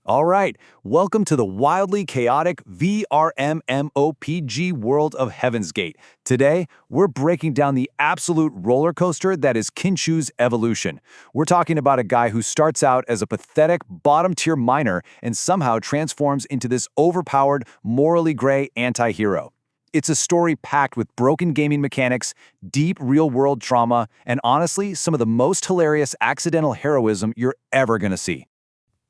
All right, welcome to the wildly chaotic VRMMOPG world of Heaven's Gate. Today, we're breaking down the absolute roller coaster that is Kinchu's evolution. We're talking about a guy who starts out as a pathetic bottom-tier miner and somehow transforms into this overpowered, morally gray anti-hero. It's a story packed with broken gaming mechanics, deep real-world trauma, and honestly, some of the most hilarious accidental heroism you're ever gonna see.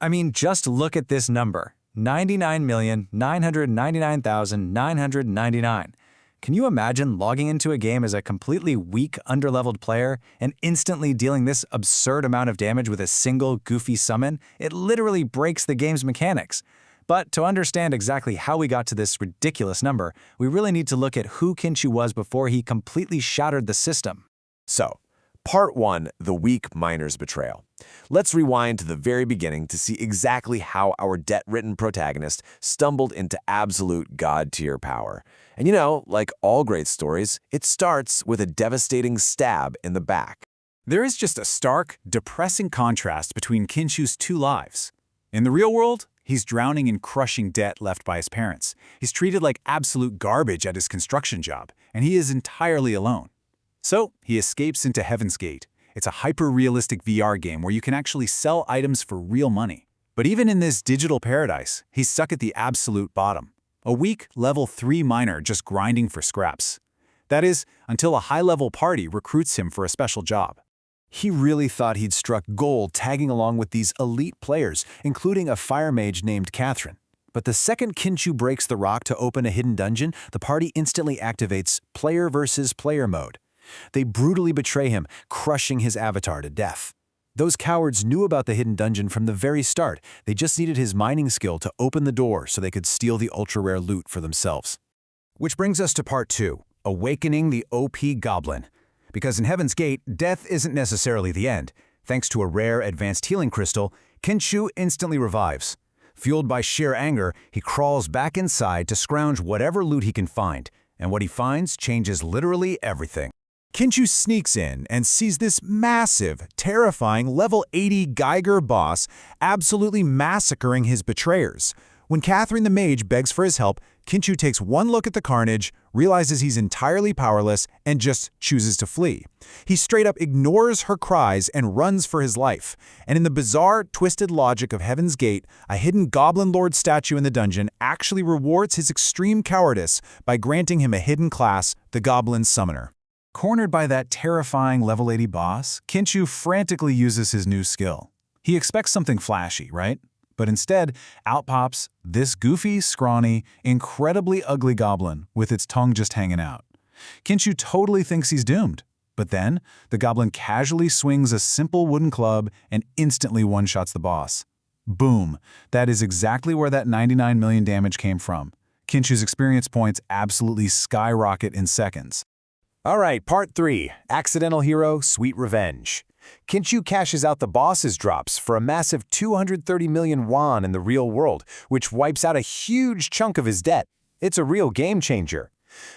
I mean, just look at this number, 99,999,999. Can you imagine logging into a game as a completely weak, underleveled player and instantly dealing this absurd amount of damage with a single goofy summon? It literally breaks the game's mechanics. But to understand exactly how we got to this ridiculous number, we really need to look at who Kinchu was before he completely shattered the system. So, Part 1, The Weak Miner's Betrayal. Let's rewind to the very beginning to see exactly how our debt-ridden protagonist stumbled into absolute god-tier power. And you know, like all great stories, it starts with a devastating stab in the back. There is just a stark, depressing contrast between Kinchu's two lives. In the real world, he's drowning in crushing debt left by his parents. He's treated like absolute garbage at his construction job, and he is entirely alone. So, he escapes into Heaven's Gate. It's a hyper-realistic VR game where you can actually sell items for real money. But even in this digital paradise, he's stuck at the absolute bottom. A weak, level 3 miner just grinding for scraps. That is, until a high-level party recruits him for a special job. He really thought he'd struck gold tagging along with these elite players, including a fire mage named Catherine. But the second Kinchu breaks the rock to open a hidden dungeon, the party instantly activates player versus player mode. They brutally betray him, crushing his avatar to death. Those cowards knew about the hidden dungeon from the very start. They just needed his mining skill to open the door so they could steal the ultra-rare loot for themselves. Which brings us to Part 2, Awakening the OP Goblin. Because in Heaven's Gate, death isn't necessarily the end. Thanks to a rare advanced healing crystal, Kinchu instantly revives. Fueled by sheer anger, he crawls back inside to scrounge whatever loot he can find, and what he finds changes literally everything. Kinchu sneaks in and sees this massive, terrifying level 80 Geiger boss absolutely massacring his betrayers. When Catherine the Mage begs for his help, Kinchu takes one look at the carnage, realizes he's entirely powerless, and just chooses to flee. He straight up ignores her cries and runs for his life. And in the bizarre, twisted logic of Heaven's Gate, a hidden Goblin Lord statue in the dungeon actually rewards his extreme cowardice by granting him a hidden class, the Goblin Summoner. Cornered by that terrifying level 80 boss, Kinchu frantically uses his new skill. He expects something flashy, right? But instead, out pops this goofy, scrawny, incredibly ugly goblin with its tongue just hanging out. Kinchu totally thinks he's doomed. But then, the goblin casually swings a simple wooden club and instantly one-shots the boss. Boom! That is exactly where that 99 million damage came from. Kinchu's experience points absolutely skyrocket in seconds. All right, Part 3, Accidental Hero, Sweet Revenge. Kinchu cashes out the boss's drops for a massive 230 million won in the real world, which wipes out a huge chunk of his debt. It's a real game changer.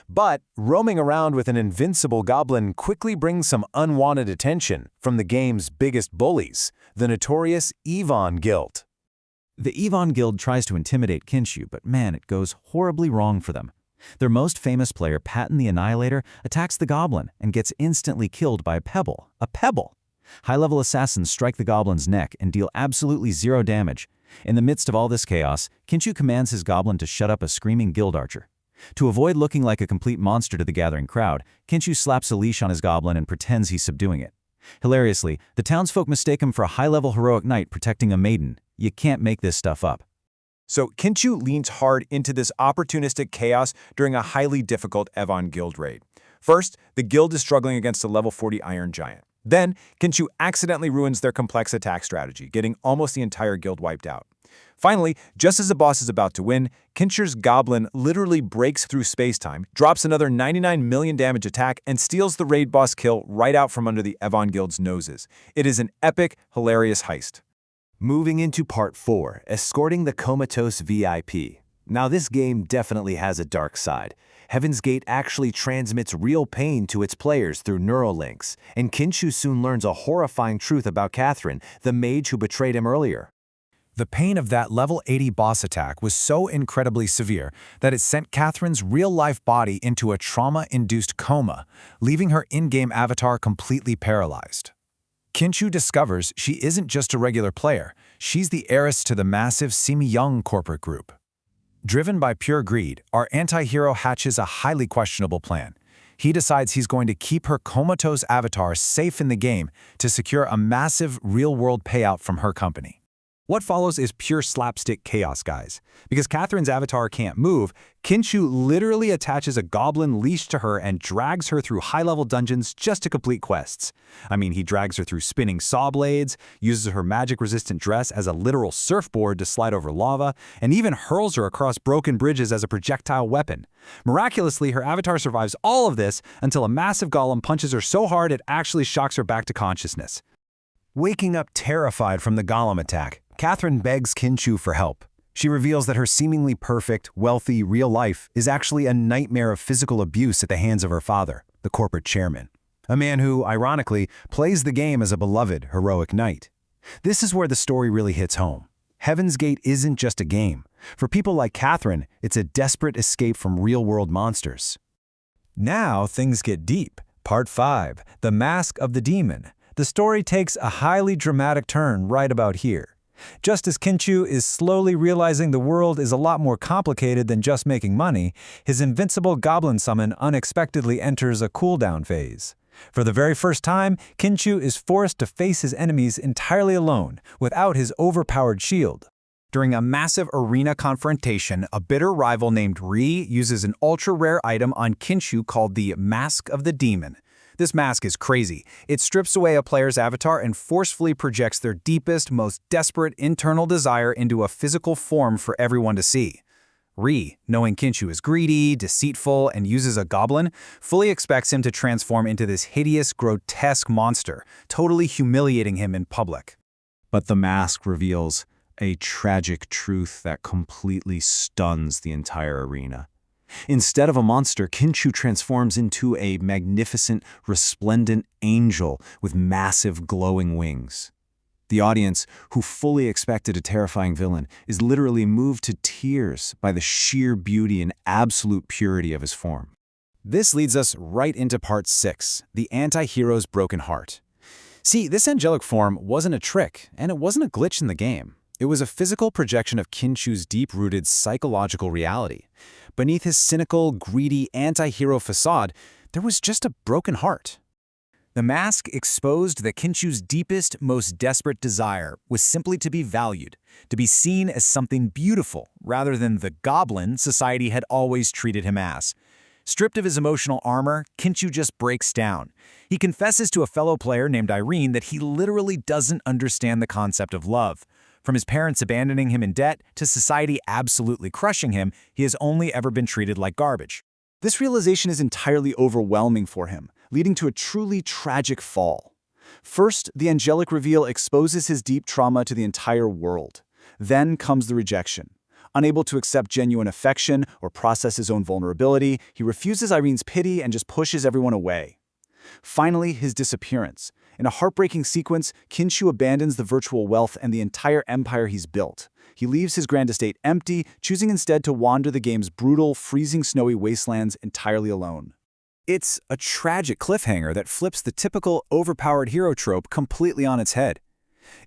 But roaming around with an invincible goblin quickly brings some unwanted attention from the game's biggest bullies, the notorious Yvonne Guild. The Yvonne Guild tries to intimidate Kinchu, but man, it goes horribly wrong for them. Their most famous player, Patton the Annihilator, attacks the goblin and gets instantly killed by a pebble. A pebble! High-level assassins strike the goblin's neck and deal absolutely zero damage. In the midst of all this chaos, Kinchu commands his goblin to shut up a screaming guild archer. To avoid looking like a complete monster to the gathering crowd, Kinchu slaps a leash on his goblin and pretends he's subduing it. Hilariously, the townsfolk mistake him for a high-level heroic knight protecting a maiden. You can't make this stuff up. So Kinchu leans hard into this opportunistic chaos during a highly difficult Yvonne Guild raid. First, the guild is struggling against a level 40 Iron Giant. Then, Kinchu accidentally ruins their complex attack strategy, getting almost the entire guild wiped out. Finally, just as the boss is about to win, Kinchu's goblin literally breaks through space-time, drops another 99 million damage attack, and steals the raid boss kill right out from under the Yvonne Guild's noses. It is an epic, hilarious heist. Moving into Part 4, Escorting the Comatose VIP. Now this game definitely has a dark side. Heaven's Gate actually transmits real pain to its players through neural links, and Kinchu soon learns a horrifying truth about Catherine, the mage who betrayed him earlier. The pain of that level 80 boss attack was so incredibly severe that it sent Catherine's real-life body into a trauma-induced coma, leaving her in-game avatar completely paralyzed. Kinchu discovers she isn't just a regular player, she's the heiress to the massive Simi-Young corporate group. Driven by pure greed, our anti-hero hatches a highly questionable plan. He decides he's going to keep her comatose avatar safe in the game to secure a massive real-world payout from her company. What follows is pure slapstick chaos, guys. Because Catherine's avatar can't move, Kinchu literally attaches a goblin leash to her and drags her through high-level dungeons just to complete quests. I mean, he drags her through spinning saw blades, uses her magic-resistant dress as a literal surfboard to slide over lava, and even hurls her across broken bridges as a projectile weapon. Miraculously, her avatar survives all of this until a massive golem punches her so hard it actually shocks her back to consciousness. Waking up terrified from the golem attack, Catherine begs Kinchu for help. She reveals that her seemingly perfect, wealthy, real life is actually a nightmare of physical abuse at the hands of her father, the corporate chairman. A man who, ironically, plays the game as a beloved, heroic knight. This is where the story really hits home. Heaven's Gate isn't just a game. For people like Catherine, it's a desperate escape from real-world monsters. Now things get deep. Part 5, The Mask of the Demon. The story takes a highly dramatic turn right about here. Just as Kinchu is slowly realizing the world is a lot more complicated than just making money, his invincible goblin summon unexpectedly enters a cooldown phase. For the very first time, Kinchu is forced to face his enemies entirely alone, without his overpowered shield. During a massive arena confrontation, a bitter rival named Ri uses an ultra-rare item on Kinchu called the Mask of the Demon. This mask is crazy. It strips away a player's avatar and forcefully projects their deepest, most desperate internal desire into a physical form for everyone to see. Ri, knowing Kinchu is greedy, deceitful, and uses a goblin, fully expects him to transform into this hideous, grotesque monster, totally humiliating him in public. But the mask reveals a tragic truth that completely stuns the entire arena. Instead of a monster, Kinchu transforms into a magnificent, resplendent angel with massive glowing wings. The audience, who fully expected a terrifying villain, is literally moved to tears by the sheer beauty and absolute purity of his form. This leads us right into Part 6, the anti-hero's broken heart. See, this angelic form wasn't a trick, and it wasn't a glitch in the game. It was a physical projection of Kinchu's deep-rooted psychological reality. Beneath his cynical, greedy, anti-hero facade, there was just a broken heart. The mask exposed that Kinchu's deepest, most desperate desire was simply to be valued, to be seen as something beautiful, rather than the goblin society had always treated him as. Stripped of his emotional armor, Kinchu just breaks down. He confesses to a fellow player named Irene that he literally doesn't understand the concept of love. From his parents abandoning him in debt to society absolutely crushing him, he has only ever been treated like garbage. This realization is entirely overwhelming for him, leading to a truly tragic fall. First, the angelic reveal exposes his deep trauma to the entire world. Then comes the rejection. Unable to accept genuine affection or process his own vulnerability, he refuses Irene's pity and just pushes everyone away. Finally, his disappearance. In a heartbreaking sequence, Kinchu abandons the virtual wealth and the entire empire he's built. He leaves his grand estate empty, choosing instead to wander the game's brutal, freezing snowy wastelands entirely alone. It's a tragic cliffhanger that flips the typical overpowered hero trope completely on its head.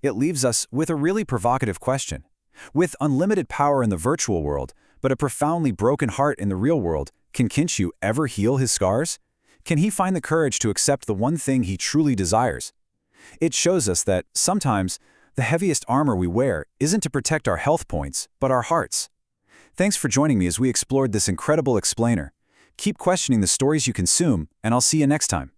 It leaves us with a really provocative question. With unlimited power in the virtual world, but a profoundly broken heart in the real world, can Kinchu ever heal his scars? Can he find the courage to accept the one thing he truly desires? It shows us that, sometimes, the heaviest armor we wear isn't to protect our health points, but our hearts. Thanks for joining me as we explored this incredible explainer. Keep questioning the stories you consume, and I'll see you next time.